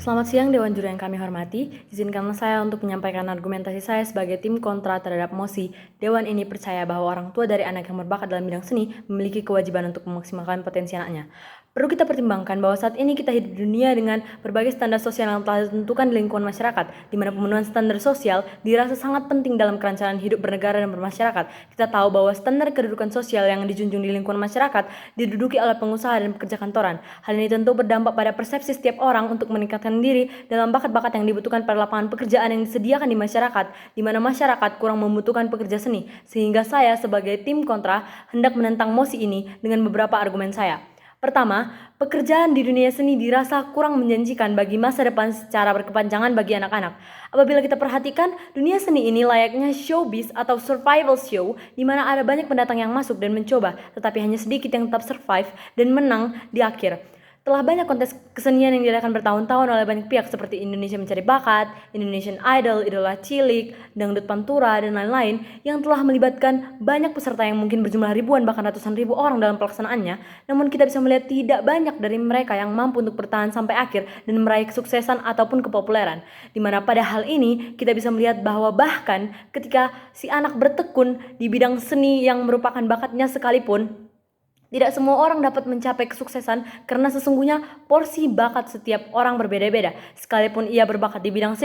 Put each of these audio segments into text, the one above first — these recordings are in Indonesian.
Selamat siang Dewan Juri yang kami hormati. Izinkanlah saya untuk menyampaikan argumentasi saya sebagai tim kontra terhadap mosi. Dewan ini percaya bahwa orang tua dari anak yang berbakat dalam bidang seni memiliki kewajiban untuk memaksimalkan potensi anaknya. Perlu kita pertimbangkan bahwa saat ini kita hidup di dunia dengan berbagai standar sosial yang telah ditentukan di lingkungan masyarakat, di mana pemenuhan standar sosial dirasa sangat penting dalam kerancangan hidup bernegara dan bermasyarakat. Kita tahu bahwa standar kedudukan sosial yang dijunjung di lingkungan masyarakat diduduki oleh pengusaha dan pekerja kantoran. Hal ini tentu berdampak pada persepsi setiap orang untuk meningkatkan diri dalam bakat-bakat yang dibutuhkan pada lapangan pekerjaan yang disediakan di masyarakat, di mana masyarakat kurang membutuhkan pekerja seni. Sehingga saya sebagai tim kontra hendak menentang mosi ini dengan beberapa argumen saya. Pertama, pekerjaan di dunia seni dirasa kurang menjanjikan bagi masa depan secara berkepanjangan bagi anak-anak. Apabila kita perhatikan, dunia seni ini layaknya showbiz atau survival show di mana ada banyak pendatang yang masuk dan mencoba, tetapi hanya sedikit yang tetap survive dan menang di akhir. Telah banyak kontes kesenian yang diadakan bertahun-tahun oleh banyak pihak seperti Indonesia Mencari Bakat, Indonesian Idol, Idola Cilik, Dangdut Pantura, dan lain-lain yang telah melibatkan banyak peserta yang mungkin berjumlah ribuan bahkan ratusan ribu orang dalam pelaksanaannya. Namun kita bisa melihat tidak banyak dari mereka yang mampu untuk bertahan sampai akhir dan meraih kesuksesan ataupun kepopuleran. Dimana pada hal ini kita bisa melihat bahwa bahkan ketika si anak bertekun di bidang seni yang merupakan bakatnya sekalipun, tidak semua orang dapat mencapai kesuksesan karena sesungguhnya porsi bakat setiap orang berbeda-beda. Sekalipun ia berbakat di bidang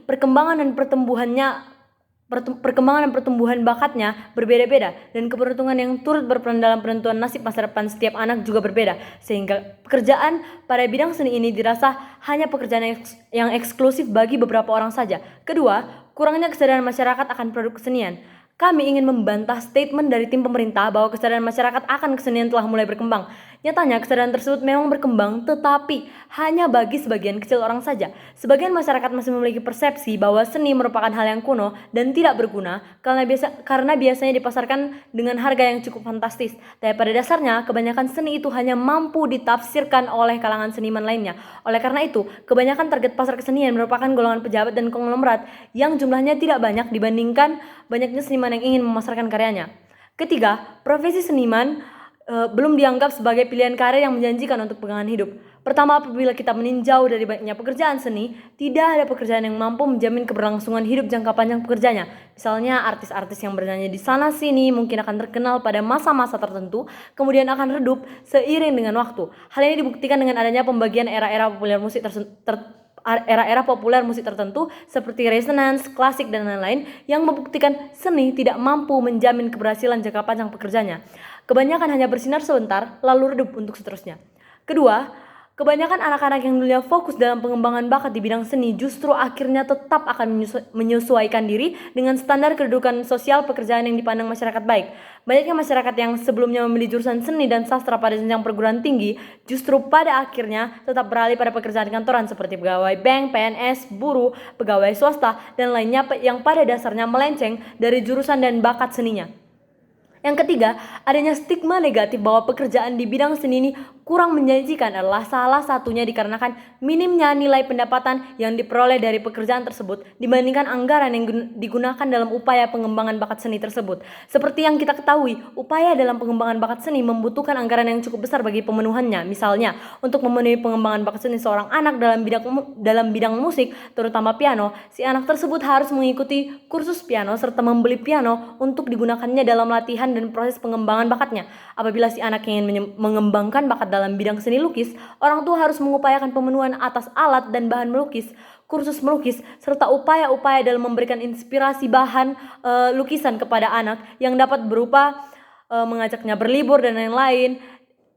perkembangan dan pertumbuhan bakatnya berbeda-beda dan keberuntungan yang turut berperan dalam penentuan nasib masa depan setiap anak juga berbeda, sehingga pekerjaan pada bidang seni ini dirasa hanya pekerjaan yang eksklusif bagi beberapa orang saja. Kedua, kurangnya kesadaran masyarakat akan produk kesenian. Kami ingin membantah statement dari tim pemerintah bahwa kesadaran masyarakat akan kesenian telah mulai berkembang. Nyatanya kesadaran tersebut memang berkembang, tetapi hanya bagi sebagian kecil orang saja. Sebagian masyarakat masih memiliki persepsi bahwa seni merupakan hal yang kuno dan tidak berguna karena biasanya dipasarkan dengan harga yang cukup fantastis. Tapi pada dasarnya, kebanyakan seni itu hanya mampu ditafsirkan oleh kalangan seniman lainnya. Oleh karena itu, kebanyakan target pasar kesenian merupakan golongan pejabat dan konglomerat yang jumlahnya tidak banyak dibandingkan banyaknya seniman yang ingin memasarkan karyanya. Ketiga, profesi seniman belum dianggap sebagai pilihan karir yang menjanjikan untuk pegangan hidup. Pertama, apabila kita meninjau dari banyaknya pekerjaan seni, tidak ada pekerjaan yang mampu menjamin keberlangsungan hidup jangka panjang pekerjanya. Misalnya artis-artis yang bernyanyi di sana sini mungkin akan terkenal pada masa-masa tertentu, kemudian akan redup seiring dengan waktu. Hal ini dibuktikan dengan adanya pembagian era-era populer musik tertentu seperti resonance, klasik, dan lain-lain yang membuktikan seni tidak mampu menjamin keberhasilan jangka panjang pekerjanya. Kebanyakan hanya bersinar sebentar, lalu redup untuk seterusnya. Kedua, kebanyakan anak-anak yang dulunya fokus dalam pengembangan bakat di bidang seni justru akhirnya tetap akan menyesuaikan diri dengan standar kedudukan sosial pekerjaan yang dipandang masyarakat baik. Banyaknya masyarakat yang sebelumnya memilih jurusan seni dan sastra pada jenjang perguruan tinggi justru pada akhirnya tetap beralih pada pekerjaan kantoran seperti pegawai bank, PNS, buruh, pegawai swasta, dan lainnya yang pada dasarnya melenceng dari jurusan dan bakat seninya. Yang ketiga, adanya stigma negatif bahwa pekerjaan di bidang seni ini kurang menjanjikan adalah salah satunya dikarenakan minimnya nilai pendapatan yang diperoleh dari pekerjaan tersebut dibandingkan anggaran yang digunakan dalam upaya pengembangan bakat seni tersebut. Seperti yang kita ketahui, upaya dalam pengembangan bakat seni membutuhkan anggaran yang cukup besar bagi pemenuhannya. Misalnya, untuk memenuhi pengembangan bakat seni seorang anak dalam bidang musik, terutama piano, si anak tersebut harus mengikuti kursus piano serta membeli piano untuk digunakannya dalam latihan dan proses pengembangan bakatnya. Apabila si anak ingin mengembangkan bakat dalam bidang seni lukis, orang tua harus mengupayakan pemenuhan atas alat dan bahan melukis, kursus melukis, serta upaya-upaya dalam memberikan inspirasi bahan lukisan kepada anak yang dapat berupa mengajaknya berlibur dan lain-lain,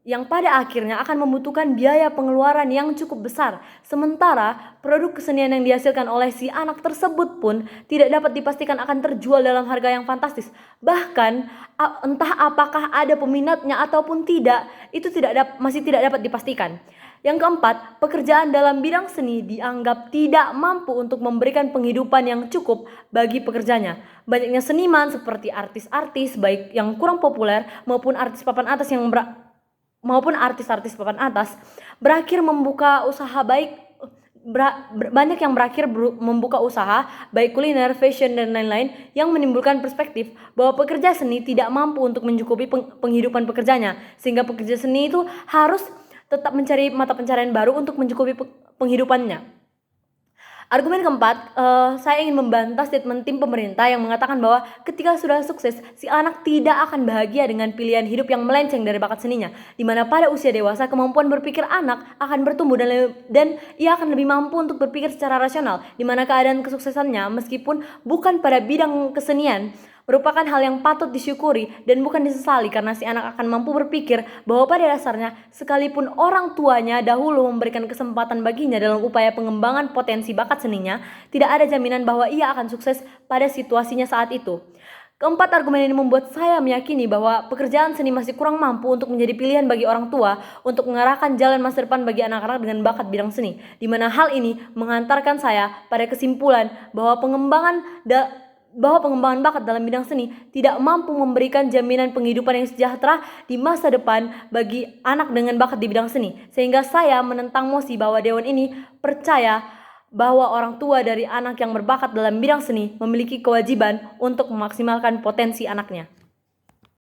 yang pada akhirnya akan membutuhkan biaya pengeluaran yang cukup besar. Sementara produk kesenian yang dihasilkan oleh si anak tersebut pun tidak dapat dipastikan akan terjual dalam harga yang fantastis. Bahkan entah apakah ada peminatnya ataupun tidak, itu masih tidak dapat dipastikan. Yang keempat, pekerjaan dalam bidang seni dianggap tidak mampu untuk memberikan penghidupan yang cukup bagi pekerjanya. Banyaknya seniman seperti artis-artis baik yang kurang populer maupun artis-artis papan atas berakhir membuka usaha banyak yang berakhir membuka usaha baik kuliner, fashion, dan lain-lain yang menimbulkan perspektif bahwa pekerja seni tidak mampu untuk mencukupi penghidupan pekerjanya, sehingga pekerja seni itu harus tetap mencari mata pencaharian baru untuk mencukupi penghidupannya. Argumen keempat, saya ingin membantah statement tim pemerintah yang mengatakan bahwa ketika sudah sukses, si anak tidak akan bahagia dengan pilihan hidup yang melenceng dari bakat seninya, di mana pada usia dewasa kemampuan berpikir anak akan bertumbuh dan ia akan lebih mampu untuk berpikir secara rasional, di mana keadaan kesuksesannya meskipun bukan pada bidang kesenian merupakan hal yang patut disyukuri dan bukan disesali karena si anak akan mampu berpikir bahwa pada dasarnya sekalipun orang tuanya dahulu memberikan kesempatan baginya dalam upaya pengembangan potensi bakat seninya, tidak ada jaminan bahwa ia akan sukses pada situasinya saat itu. Keempat argumen ini membuat saya meyakini bahwa pekerjaan seni masih kurang mampu untuk menjadi pilihan bagi orang tua untuk mengarahkan jalan masa depan bagi anak-anak dengan bakat bidang seni, di mana hal ini menghantarkan saya pada kesimpulan bahwa pengembangan bakat dalam bidang seni tidak mampu memberikan jaminan penghidupan yang sejahtera di masa depan bagi anak dengan bakat di bidang seni. Sehingga saya menentang mosi bahwa Dewan ini percaya bahwa orang tua dari anak yang berbakat dalam bidang seni memiliki kewajiban untuk memaksimalkan potensi anaknya.